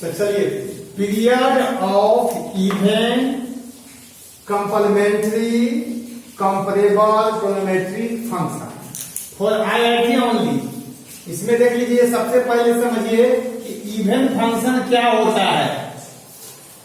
तो चलिए, period of even complementary comparable trigonometry function for IIT only. इसमें देख लीजिए, सबसे पहले समझिए कि इवन फंक्शन क्या होता है।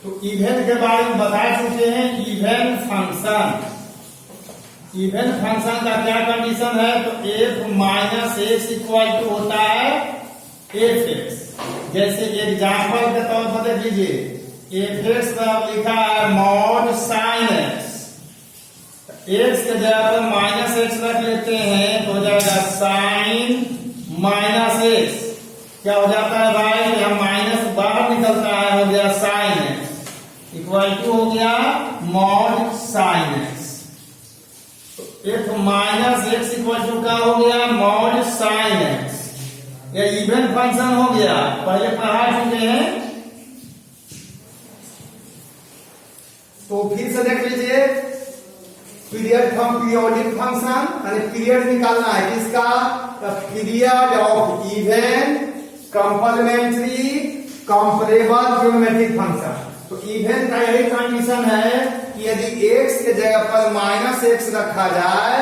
तो इवन के बारे में बता चुके हैं। इवन फंक्शन का क्या कंडीशन है, तो f minus x equal to होता है एफ एक्स। जैसे एग्जाम्पल के तौर पर देख लीजिए, एफ एक्स का लिखा है मॉड साइन एक्स, एक्स के जगह पर माइनस एक्स रख लेते हैं तो हो जाएगा साइन माइनस एक्स। क्या हो जाता है भाई, यहाँ माइनस बाहर निकलता है, हो गया साइन एक्स इक्वल टू हो गया मॉड साइन एक्स। तो F minus x equal to क्या हो गया, मॉड साइन एक्स। यह इवन फंक्शन हो गया, पहले पढ़ा चुके हैं। तो फिर से देख लीजिए, पीरियड फ्रॉम पीरियोडिक फंक्शन, यानी पीरियड निकालना है किसका, period of even complementary comparable trigonometric function. तो इवन का यही कंडीशन है कि यदि x के जगह पर माइनस एक्स रखा जाए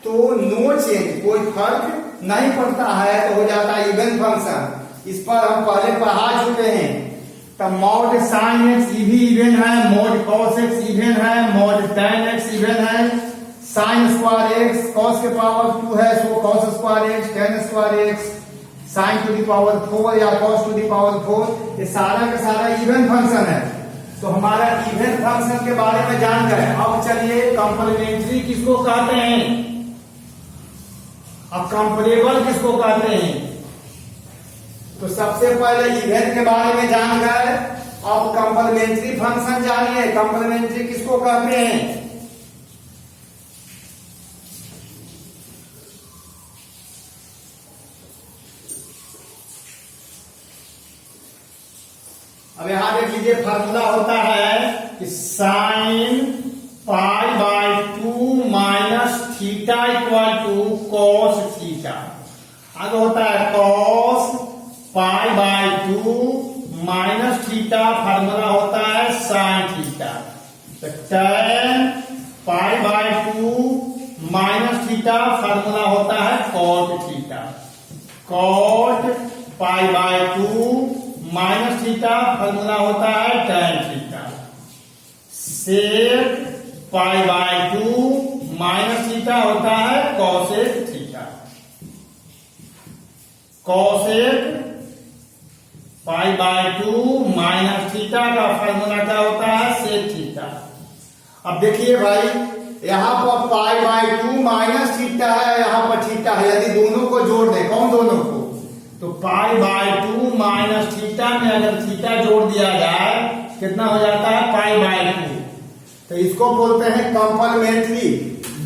तो नो चेंज, कोई फर्क नहीं पड़ता है, तो हो जाता है इवन फंक्शन। इस पर हम पहले पढ़ा चुके हैं। तो मॉड साइन एक्स भी इवन है, मॉड कॉस एक्स इवन है, मॉड tan एक्स इवन है, साइन स्क्वायर एक्स कॉस के पावर 2 है, so cos square X, tan square X, sine to the power 4 या कॉस टू दी पावर 4, ये सारा का सारा इवन फंक्शन है। तो हमारा इवन फंक्शन के बारे में जान गए। अब चलिए, कंप्लीमेंट्री किसको कहते हैं, अब कंपेरेबल किसको कहते हैं। तो सबसे पहले इवन के बारे में जान गए, अब कंप्लीमेंट्री फंक्शन जानिए। कंप्लीमेंट्री किसको कहते हैं, अब यहां देख लीजिए, फार्मूला होता है कि sine pi by 2 minus theta equal to cos theta. आगे होता है cos pi by 2 minus theta, formula होता है साइन थीटा। तो tan pi by 2 minus theta, formula होता है cot theta. Cot pi by 2 minus theta, formula होता है tan theta. Sec pi by 2 minus theta होता है cosec theta. Cosec pi by 2 minus theta का फार्मूला क्या होता है, सेक थीटा। अब देखिए भाई, यहां पर पाई बाय 2 माइनस थीटा है, यहां पर थीटा है। यदि दोनों को जोड़ दे, कौन दोनों को, तो पाई बाय 2 माइनस थीटा में अगर थीटा जोड़ दिया जाए कितना हो जाता है, पाई बाय 2। तो इसको बोलते हैं कंप्लीमेंट्री।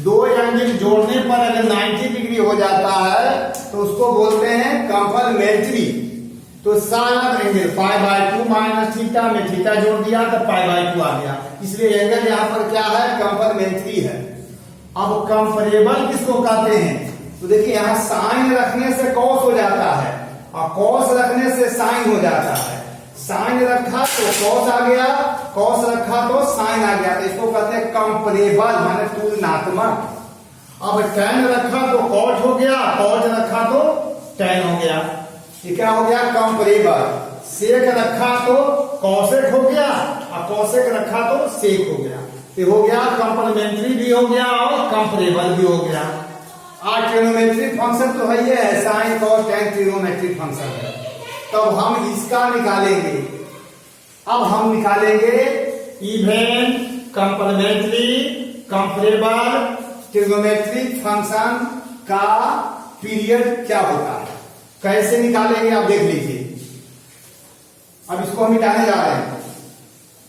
दो एंगल जोड़ने पर अगर 90 डिग्री हो जाता है तो उसको बोलते हैं कंप्लीमेंट्री। तो सारा angle pi by 2 minus theta में थीटा जोड़ दिया तो पाई बाय 2 आ गया, इसलिए एंगल यहाँ पर क्या है, कंप्लीमेंट्री है। अब कंपेरेबल किसको कहते हैं, तो देखिए यहाँ साइन रखने से कॉस हो जाता है और कॉस रखने से साइन हो जाता है। साइन रखा तो कॉस आ गया, कॉस रखा तो साइन आ गया, तो इसको कहते हैं कंपेरेबल, माने तुलनात्मक। अब tan रखा तो कॉट हो गया, कॉट रखा तो tan हो गया, ये क्या हो गया, कंपेरेबल। सेक रखा तो कॉसेक हो गया और कॉसेक रखा तो सेक हो गया, ये हो गया कंप्लीमेंट्री भी हो गया और कंपेरेबल भी हो गया। ट्रिग्नोमेट्रिक फंक्शन तो है, ये है sine cos tan trigonometric function है। तब हम इसका निकालेंगे। अब हम निकालेंगे even complementary comparable trigonometric function का पीरियड क्या होता है, कैसे निकालेंगे आप देख लीजिए। अब इसको हम मिटाने जा रहे हैं।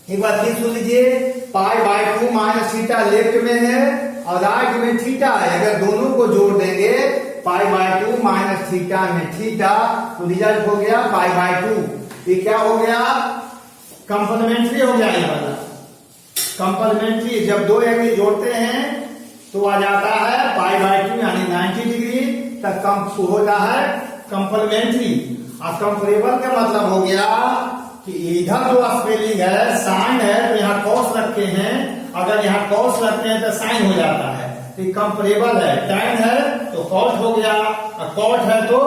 एक बार फिर सुन लीजिए, पाई बाय 2 माइनस थीटा लेफ्ट में है और राइट में थीटा है। अगर दोनों को जोड़ देंगे पाई बाय 2 माइनस थीटा में थीटा, तो रिजल्ट हो गया पाई बाय 2। ये क्या हो गया, कंप्लीमेंट्री हो गया। ये वाला कंप्लीमेंट्री, जब दो एंगल जोड़ते हैं तो आ जाता है पाई बाय 2 यानी 90 डिग्री तक कम होता है कंप्लीमेंट्री। और कंपेरेबल का मतलब हो गया कि इधर जो स्पेलिंग है साइन है तो यहाँ कॉस रखे हैं, अगर यहाँ कॉस रखते हैं तो साइन हो जाता है। तो कंपेरेबल है, टैन है तो कॉट हो गया, कॉट है तो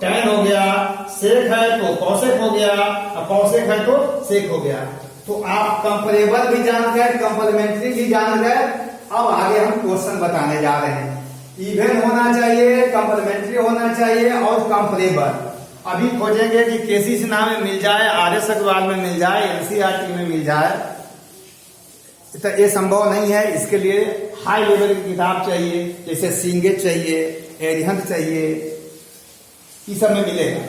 टैन हो गया, सेक है तो कॉसेक हो गया, कॉसेक है तो सेक हो गया। तो आप कंपेरेबल भी जान गए, कंप्लीमेंट्री भी जान गए। अब आगे हम क्वेश्चन बताने जा रहे हैं। इवन होना चाहिए, कंप्लीमेंट्री होना चाहिए और कंपेरेबल। अभी खोजेंगे कि केसी से नाम में मिल जाए, आर्यस अग्रवाल में मिल जाए, एनसीईआरटी में मिल जाए, तो ये संभव नहीं है। इसके लिए हाई लेवल की किताब चाहिए, जैसे सिंगेट चाहिए, एरिहंत चाहिए, ये सब में मिलेगा।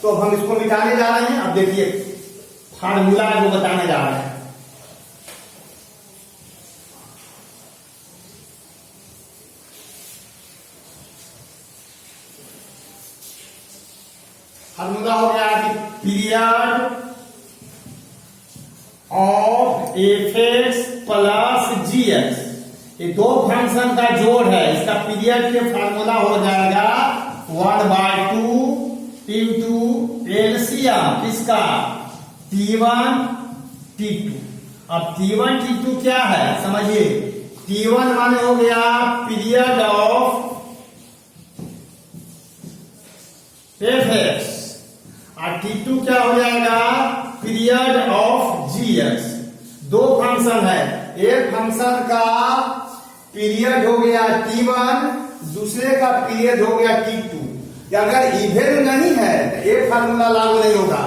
तो हम इसको मिटाने जा रहे हैं। अब देखिए फार्मूला जो बताने जा रहे हैं। फार्मूला हो गया कि period of F X plus G X, ये दो फंक्शन का जोड़ है, इसका पीरियड के फार्मूला हो जाएगा 1/2 इंटू एलसीएम किसका, T1 T2। अब T1 T2 क्या है समझिए। T1 माने हो गया पीरियड ऑफ एफ एक्स और T2 क्या हो जाएगा, पीरियड ऑफ जी एक्स। दो फंक्शन है, एक फंक्शन का पीरियड हो गया T1, दूसरे का पीरियड हो गया T2। अगर इवन नहीं है तो एक फार्मूला लागू नहीं होगा,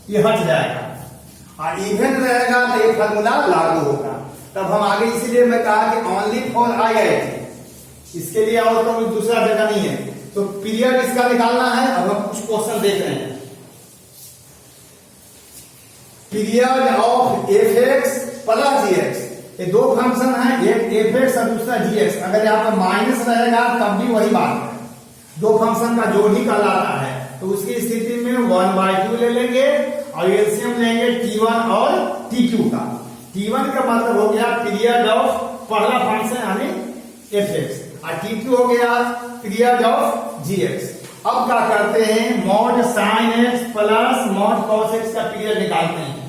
ये हट जाएगा, और इवन रहेगा तो एक फार्मूला लागू होगा। तब हम आगे, इसीलिए मैं कहा कि ओनली फॉर IIT, इसके लिए और कोई दूसरा जगह नहीं है। तो पीरियड इसका निकालना है। अब हम कुछ क्वेश्चन देख रहे हैं। Period of F X plus G X, ये दो फंक्शन है, एक एफ एक्स और दूसरा जी एक्स। अगर यहाँ पर माइनस रहेगा तब भी वही बात है, दो फंक्शन का जोड़ ही कहलाता है। तो उसकी स्थिति में 1/2 ले लेंगे और एलसीएम लेंगे T1 और T2 का। T1 का मतलब हो गया पीरियड ऑफ पहला फंक्शन यानी एफ एक्स, और T2 हो गया पीरियड ऑफ जी एक्स। अब क्या करते हैं, mod sine x plus mod cos x का पीरियड निकालते हैं।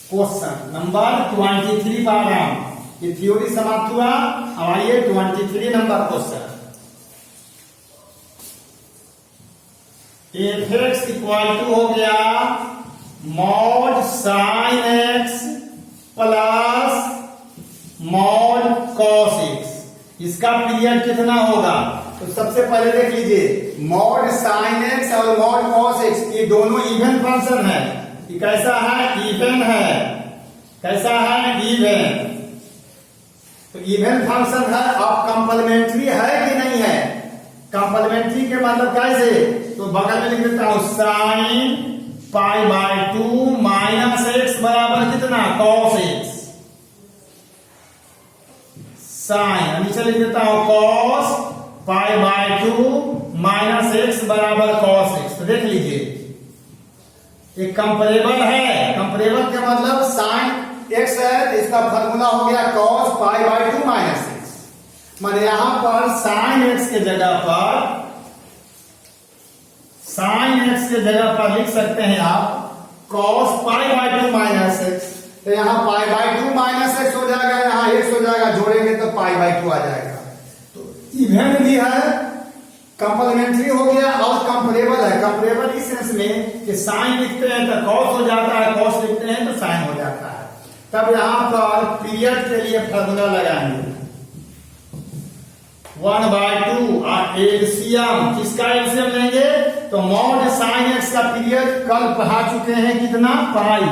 क्वेश्चन नंबर 23 पर आ रहा हूं, ये थ्योरी समाप्त हुआ। अब आइए 23 number question. F x equal to हो गया mod sine x plus mod cos x, इसका पीरियड कितना होगा। तो सबसे पहले देख लीजिए, मॉड साइन एक्स और मॉड कॉस एक्स ये दोनों इवन फंक्शन है। ये कैसा है, इवन है। कैसा है, इवन। तो इवन फंक्शन है। अब कंप्लीमेंट्री है कि नहीं है, कंप्लीमेंट्री के मतलब कैसे, तो बगल में लिख देता हूं साइन π/2 माइनस एक्स बराबर कितना, कॉस एक्स। साइन नीचे लिख देता हूं कॉस π/2 माइनस एक्स बराबर कॉस एक्स। तो देख लीजिए ये कंपेरेबल है। कंपेरेबल के मतलब साइन एक्स है तो इसका फॉर्मूला हो गया cos π/2 माइनस एक्स। माने यहां पर साइन एक्स के जगह पर, साइन एक्स के जगह पर लिख सकते हैं आप cos π/2 माइनस एक्स। तो यहाँ π/2 माइनस एक्स हो जाएगा, यहाँ एक्स हो जाएगा, जोड़ेंगे तो π/2 आ जाएगा। तो इवन भी है, कंप्लीमेंट्री हो गया और कंपेरेबल है। कंपेरेबल इस सेंस में कि साइन लिखते हैं तो कॉस हो जाता है, कॉस लिखते हैं तो साइन हो जाता है। तब यहां पर पीरियड के लिए फॉर्मूला लगाएंगे 1/2 और एलसीएम, किसका एलसीएम लेंगे, तो मॉड साइन एक्स का पीरियड कल पढ़ा चुके हैं कितना, पाई।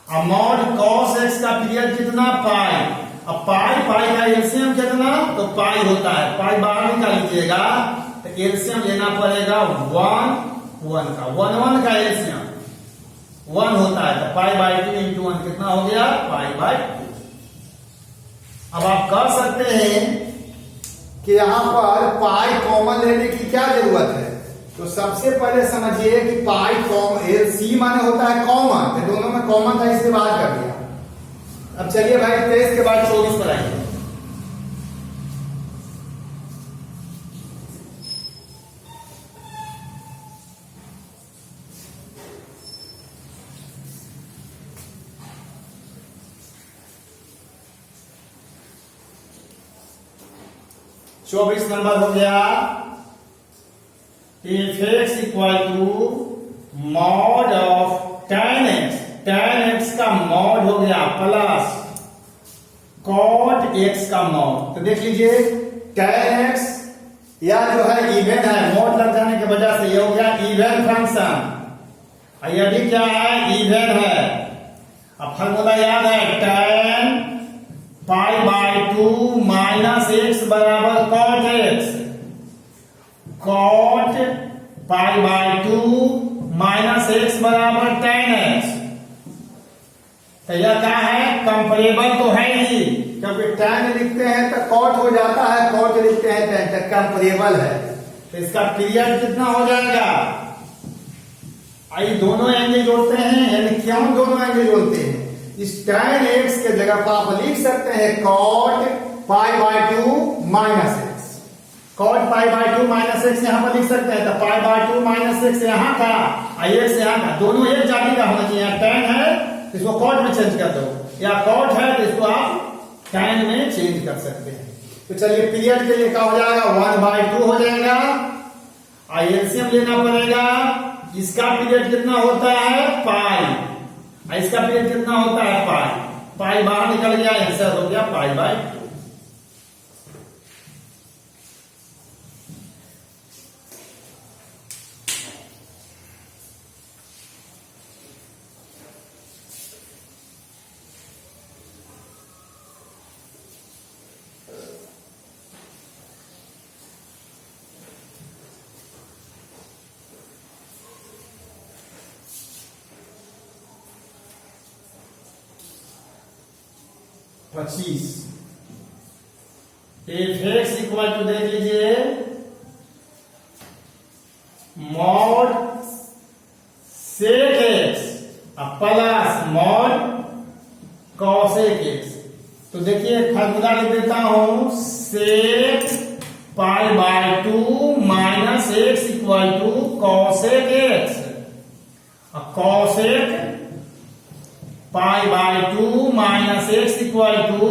और मॉड कॉस एक्स का पीरियड कितना, पाई। अब पाई का एलसीएम कितना, तो पाई होता है, पाई बाहर निकाल लीजिएगा तो एलसीएम लेना पड़ेगा 1 का, 1 का एलसीएम 1 होता है। तो π/2 इंटू 1 कितना हो गया, π/2। अब आप कर सकते हैं कि यहां पर पाई कॉमन लेने की क्या जरूरत है। तो सबसे पहले समझिए कि पाई कॉमन, सी माने होता है कॉमन, तो दोनों में कॉमन था इसलिए बाहर कर दिया। अब चलिए भाई 23 के बाद 24 पर आइए। 24 नंबर हो गया if x equal to mod of tan x का मॉड हो गया प्लस cot x का मॉड। तो देख लीजिए tan x या जो है इवन है, मॉड लग जाने की वजह से ये हो गया इवन फंक्शन, ये भी क्या है इवन है। अब फॉर्मूला याद है tan pi by 2 minus x बराबर cot x, cot pi by 2 minus x बराबर tan x। तो यह क्या है कंपेरेबल तो है ही, क्योंकि tan लिखते हैं तो cot हो जाता है, cot लिखते हैं tan, तो कंपेरेबल है। तो इसका पीरियड कितना हो जाएगा, आई दोनों एंगल जोड़ते हैं, यानी क्यों दोनों एंगल जोड़ते हैं, इस tan x के जगह पर आप लिख सकते हैं cot pi by 2 minus x, cot pi by 2 minus x यहां पर लिख सकते हैं। तो पाई बाय 2 माइनस एक्स यहां था, एक्स यहां था, दोनों एक जाति का होना चाहिए। tan है तो इसको cot में चेंज कर दो, या cot है तो इसको आप tan में चेंज कर सकते हैं। तो चलिए पीरियड के लिए क्या हो जाएगा 1/2 हो जाएगा, एलसीएम लेना पड़ेगा। इसका पीरियड कितना होता है पाई, इसका पीरियड कितना होता है पाई, पाई बाहर निकल गया, आंसर हो गया पाई बाय 2। पच्चीस इफ एक्स इक्वल टू देख लीजिए mod sec x plus mod cosec x. तो देखिए फॉर्मूला लिख देता हूं sec pi by 2 minus x equal to cosec x, cosec pi by 2 minus x equal to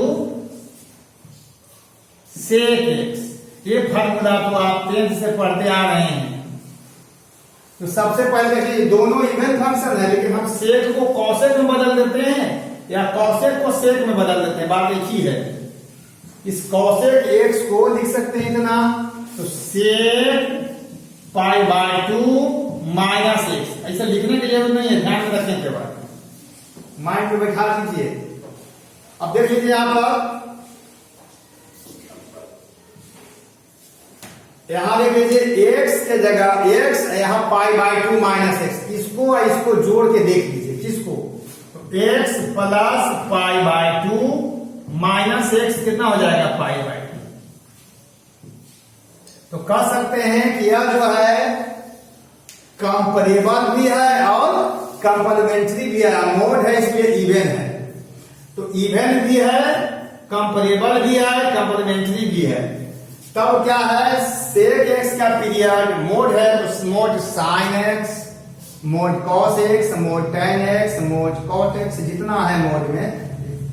sec x. ये formula तो आप 10th से पढ़ते आ रहे हैं। तो सबसे पहले देखिए दोनों इवन फंक्शन है, लेकिन हम सेक को कॉसेक में बदल देते हैं या कॉसेक को सेक में बदल देते हैं, बात एक ही है। इस कॉसेक एक्स को लिख सकते हैं इतना, तो सेक पाई बाय 2 माइनस एक्स, ऐसा लिखने की जरूरत नहीं है, ध्यान में रखने के बाद माइंड में बैठा लीजिए। अब देख लीजिए यहां पर, यहां देख लीजिए x के जगह x, यहां पाई बाय 2 माइनस एक्स, इसको जोड़ के देख लीजिए किसको, तो x plus pi by 2 minus x कितना हो जाएगा पाई बाय 2। तो कह सकते हैं कि यह जो है कंपेरेबल भी है और कंप्लीमेंट्री भी है, मोड है इसलिए इवन है। तो इवन भी है, कंपेरेबल भी है, कंप्लीमेंट्री भी है। तब क्या है सेक एक्स का पीरियड मोड है, तो mod sine x, mode cos x, mode tan x, mode cot x, जितना है मोड में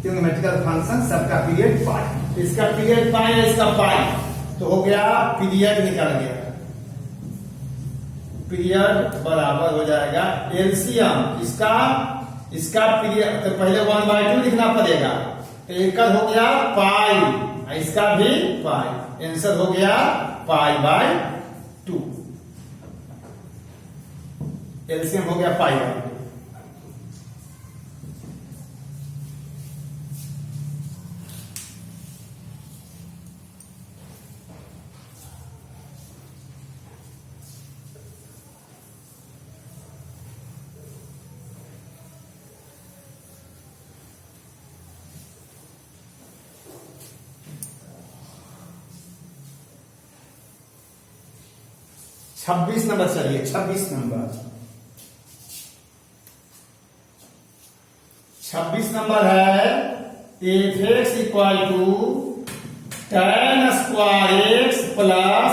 ट्रिग्नोमेट्रिकल फंक्शन सबका पीरियड पाई। इसका पीरियड पाई है, इसका पाई, तो हो गया पीरियड निकल गया, पीरियड बराबर हो जाएगा एलसीएम इसका पीरियड। तो पहले 1/2 लिखना पड़ेगा, तो एक हो गया पाई, इसका भी पाई, आंसर हो गया पाई बाय 2, एलसीएम हो गया पाई बाय 2। 26 नंबर चलिए, 26 नंबर है f x equal to tan square x plus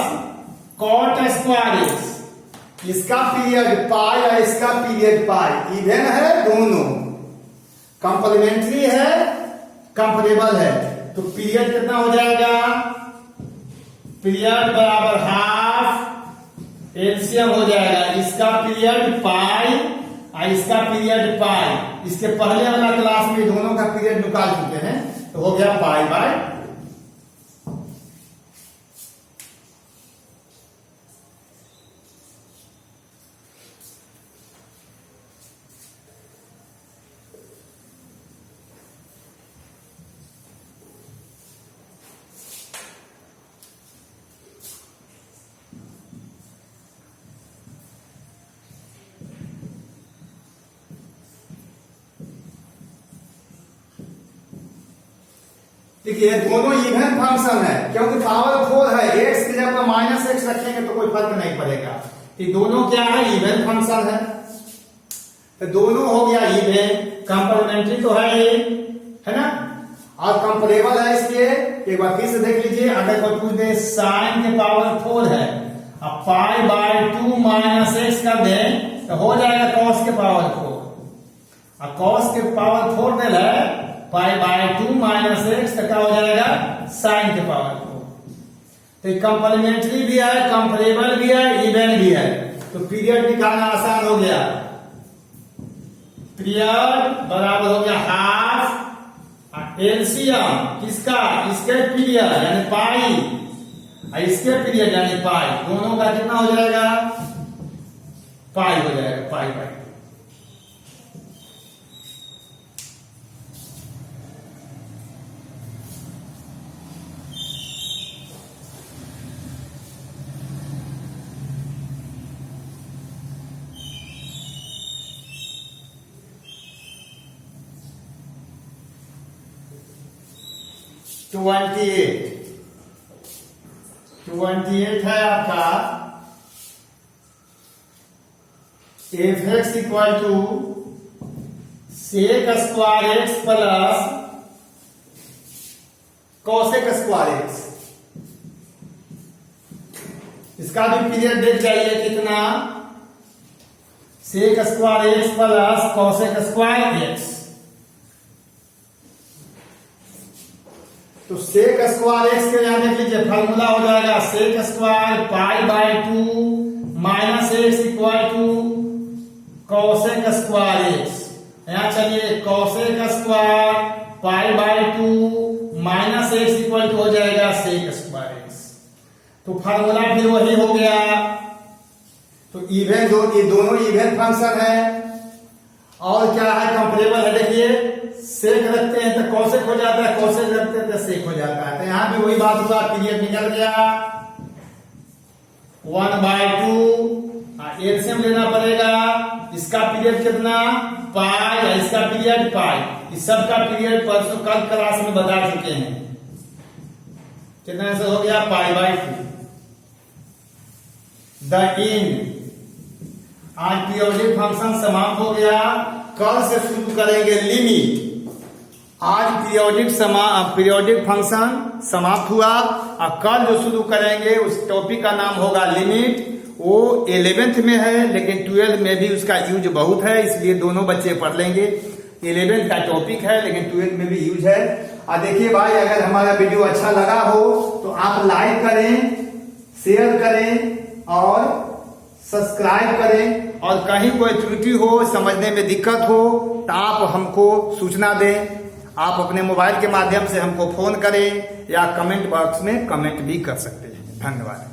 cot square x. इसका पीरियड पाई और इसका पीरियड पाई, इवन है दोनों, कंप्लीमेंट्री है, कंपेरेबल है। तो पीरियड कितना हो जाएगा पीरियड बराबर हाफ एलसीएम हो जाएगा, इसका पीरियड पाई और इसका पीरियड पाई। इसके पहले वाला क्लास में दोनों का पीरियड निकाल चुके हैं, तो हो गया पाई बाय। देखिए दोनों इवन फंक्शन है, क्योंकि पावर 4 है, x की जगह माइनस एक्स रखेंगे तो कोई फर्क नहीं पड़ेगा। तो दोनों क्या है, इवन फंक्शन है, तो दोनों हो गया इवन। कंप्लीमेंट्री तो है ये, है ना, और कंपेरेबल है इसलिए एक बार फिर से देख लीजिए। अगर कोई पूछ दे साइन के पावर 4 है, अब पाई बाय 2 माइनस एक्स कर दे तो हो जाएगा कॉस के पावर 4। अब कॉस के पावर 4 दे है पाई बाय 2 माइनस एक्स का हो जाएगा साइन के पावर 4। तो कंप्लीमेंट्री भी है, कंपेरेबल भी है, इवन भी है, तो पीरियड निकालना आसान हो गया। पीरियड बराबर हो गया हाफ एलसीएम किसका, इसके पीरियड यानी पाई और इसके पीरियड यानी पाई, दोनों का कितना हो जाएगा, पाई हो जाएगा, पाई बाय। ट्वेंटी एट है आपका f x equal to sec square x plus cosec square x. इसका भी पीरियड देख जाइए कितना, sec square x plus cosec square x. तो सेक स्क्वायर एक्स के यहाँ देख लीजिए फॉर्मूला हो जाएगा sec square pi by 2 minus x equal to cosec square x. यहाँ चलिए cosec square pi by 2 minus x equal to हो जाएगा सेक स्क्वायर एक्स। तो फॉर्मूला फिर वही हो गया। तो इवन ये दोनों इवन फंक्शन है, और क्या है कंपेरेबल है। देखिए सेक रखते हैं तो कॉसेक हो जाता है, कॉसेक रखते हैं तो सेक हो जाता है। तो यहां भी वही बात हुआ, पीरियड निकल गया 1/2 एलसीएम लेना पड़ेगा। इसका पीरियड कितना पाई, इसका पीरियड पाई। इस सब का पीरियड परसों कल क्लास में बता चुके हैं। कितना से हो गया पाई बाय 2। द इंड, आज पीरियोडिक फंक्शन समाप्त हो गया। कल से शुरू करेंगे लिमिट। आज पीरियोडिक फंक्शन समाप्त हुआ, और कल जो शुरू करेंगे उस टॉपिक का नाम होगा लिमिट। वो 11th में है, लेकिन 12th में भी उसका यूज बहुत है, इसलिए दोनों बच्चे पढ़ लेंगे। 11th का टॉपिक है, लेकिन 12th में भी यूज है। और देखिए भाई, अगर हमारा वीडियो अच्छा लगा हो तो आप लाइक करें, शेयर करें और सब्सक्राइब करें। और कहीं कोई त्रुटि हो, समझने में दिक्कत हो, तो आप हमको सूचना दें। आप अपने मोबाइल के माध्यम से हमको फोन करें या कमेंट बॉक्स में कमेंट भी कर सकते हैं। धन्यवाद।